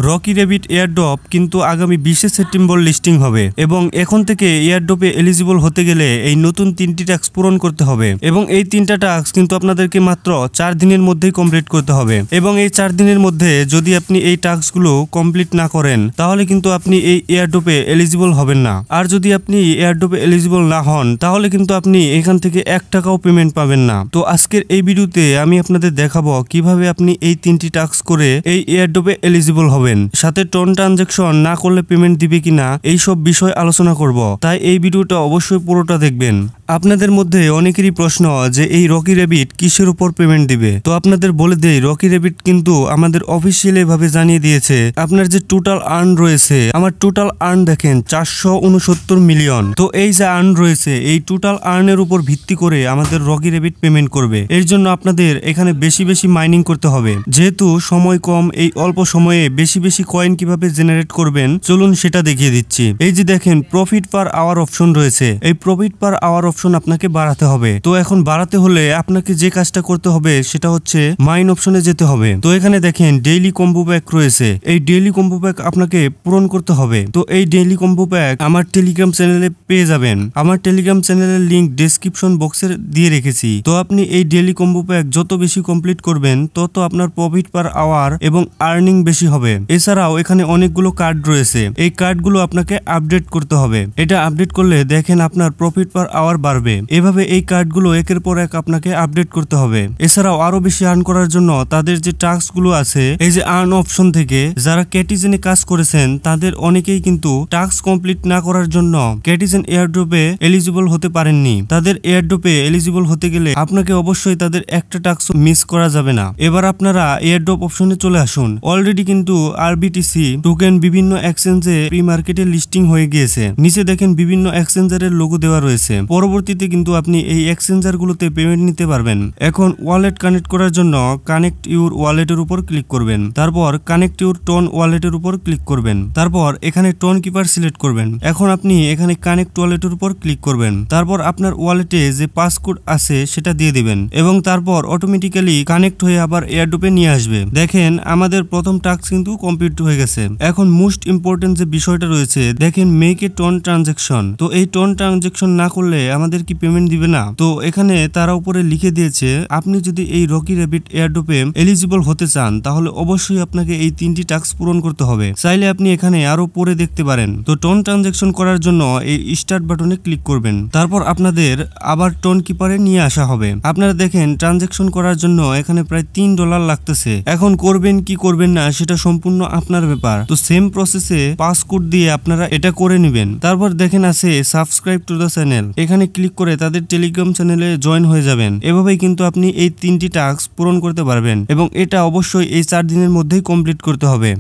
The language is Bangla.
রকি রেবিট এয়ারড্রপ কিন্তু আগামী 20 সেপ্টেম্বর লিস্টিং হবে এবং এখন থেকে এয়ারড্রপে এলিজিবল হতে গেলে এই নতুন 3টি টাস্ক পূরণ করতে হবে এবং এই 3টা টাস্ক কিন্তু আপনাদেরকে মাত্র 4 দিনের মধ্যেই কমপ্লিট করতে হবে এবং এই 4 দিনের মধ্যে যদি আপনি এই টাস্কগুলো কমপ্লিট না করেন তাহলে কিন্তু আপনি এই এয়ারড্রপে এলিজিবল হবেন না। আর যদি আপনি এয়ারড্রপে এলিজিবল না হন তাহলে কিন্তু আপনি এখান থেকে 1 টাকাও পেমেন্ট পাবেন না। তো আজকের এই ভিডিওতে আমি আপনাদের দেখাবো কিভাবে আপনি এই 3টি টাস্ক করে এই এয়ারড্রপে এলিজিবল হবেন, সাথে টোন ট্রানজাকশন না করলে পেমেন্ট দিবে কিনা এই সব বিষয় আলোচনা করব। তাই এই ভিডিওটা অবশ্যই পুরোটা দেখবেন। আপনাদের মধ্যে অনেকেরই প্রশ্ন যে এই রকি রেবিট কিসের উপর পেমেন্ট দিবে। তো আপনাদের বলে দেই, রকি রেবিট কিন্তু আমাদের অফিসিয়ালি ভাবে জানিয়ে দিয়েছে আপনার যে টোটাল আর্ন রয়েছে, আমার টোটাল আর্ন দেখেন 469 মিলিয়ন। তো এই যে আর্ন রয়েছে এই টোটাল আর্নের উপর ভিত্তি করে আমাদের রকি রেবিট পেমেন্ট করবে। এর জন্য আপনাদের এখানে বেশি বেশি মাইনিং করতে হবে। যেহেতু সময় কম, এই অল্প সময়ে বেশি বেশি কয়েন কিভাবে জেনারেট করবেন চলুন সেটা দেখিয়ে দিচ্ছি। এই যে দেখেন প্রফিট পার আওয়ার অপশন রয়েছে, এই প্রফিট পার আওয়ার অপশন আপনাকে বাড়াতে হবে। তো এখন বাড়াতে হলে আপনাকে যে কাজটা করতে হবে সেটা হচ্ছে মাইন অপশনে যেতে হবে। তো এখানে দেখেন ডেইলি কম্বো প্যাক রয়েছে, এই ডেইলি কম্বো প্যাক আপনাকে পূরণ করতে হবে। তো এই ডেইলি কম্বো প্যাক আমার টেলিগ্রাম চ্যানেলে পেয়ে যাবেন। আমার টেলিগ্রাম চ্যানেলের লিংক ডেসক্রিপশন বক্সে দিয়ে রেখেছি। তো আপনি এই ডেইলি কম্বো প্যাক যত বেশি কমপ্লিট করবেন তত আপনার প্রফিট পার আওয়ার এবং আর্নিং বেশি হবে। এছাড়াও এখানে অনেকগুলো কার্ড রয়েছে, এই কার্ডগুলো আপনাকে আপডেট করতে হবে। এটা আপডেট করলে দেখেন আপনার প্রফিট পার আওয়ার বাড়বে। এভাবে এই কার্ডগুলো একের পর এক আপনাকে আপডেট করতে হবে। এছাড়াও আরো বেশি আর্ন করার জন্য তাদের যে টাস্ক গুলো আছে, এই যে আর্ন অপশন থেকে যারা ক্যাটিজেনে কাজ করেছেন তাদের অনেকেই কিন্তু টাস্ক কমপ্লিট না করার জন্য ক্যাটিজেন এয়ারড্রপে এলিজিবল হতে পারেননি। তাদের এয়ারড্রপে এলিজিবল হতে গেলে আপনাকে অবশ্যই তাদের একটা টাস্ক মিস করা যাবে না। এবার আপনারা এয়ারড্রপ অপশনে চলে আসুন। অলরেডি কিন্তু আরবিটিসি টোকেন বিভিন্ন এক্সচেঞ্জে প্রি মার্কেটে লিস্টিং হয়ে গিয়েছে। নিচে দেখেন বিভিন্ন এক্সচেঞ্জারের লোগো দেওয়া রয়েছে। পরবর্তীতে কিন্তু আপনি এই এক্সচেঞ্জার গুলোতে পেমেন্ট নিতে পারবেন। এখন ওয়ালেট কানেক্ট করার জন্য কানেক্ট ইউর ওয়ালেটের উপর ক্লিক করবেন, তারপর কানেক্ট ইউর টোন ওয়ালেটের উপর ক্লিক করবেন, তারপর এখানে টোন কিপার সিলেক্ট করবেন। এখন আপনি এখানে কানেক্ট ওয়ালেটের উপর ক্লিক করবেন, তারপর আপনার ওয়ালেটে যে পাসকোড আছে সেটা দিয়ে দিবেন এবং তারপর অটোমেটিক্যালি কানেক্ট হয়ে আবার এয়ারড্রপে নিয়ে আসবে। দেখেন আমাদের প্রথম টাস্ক কিন্তু কমপ্লিট হয়ে গেছে। এখন মোস্ট ইম্পর্টেন্ট যে বিষয়টা রয়েছে দেখেন মেক এ টোন ট্রানজাকশন। তো এই টোন ট্রানজাকশন না করলে আমাদের কি পেমেন্ট দিবে না। তো এখানে তারা উপরে লিখে দিয়েছে আপনি যদি এই রকি রেবিট এয়ারড্রপে এলিজিবল হতে চান তাহলে অবশ্যই আপনাকে এই 3টি টাস্ক পূরণ করতে হবে। চাইলে আপনি এখানে আরো পরে দেখতে পারেন। তো টোন ট্রানজাকশন করার জন্য এই স্টার্ট বাটনে ক্লিক করবেন, তারপর আপনাদের আবার টোন কিপারে নিয়ে আসা হবে। আপনারা দেখেন ট্রানজাকশন করার জন্য এখানে প্রায় $3 লাগতেছে। এখন করবেন কি করবেন না সেটা সম্পূর্ণ আপনার ব্যাপার। তো সেম প্রসেসে পাসকোড দিয়ে আপনারা এটা করে নেবেন। তারপর দেখেন আছে সাবস্ক্রাইব টু দ্য চ্যানেল, এখানে ক্লিক করে তাদের টেলিগ্রাম চ্যানেলে জয়েন হয়ে যাবেন। এভাবেই কিন্তু আপনি এই 3টি টাস্ক পূরণ করতে পারবেন এবং এটা অবশ্যই এই 4 দিনের মধ্যেই কমপ্লিট করতে হবে।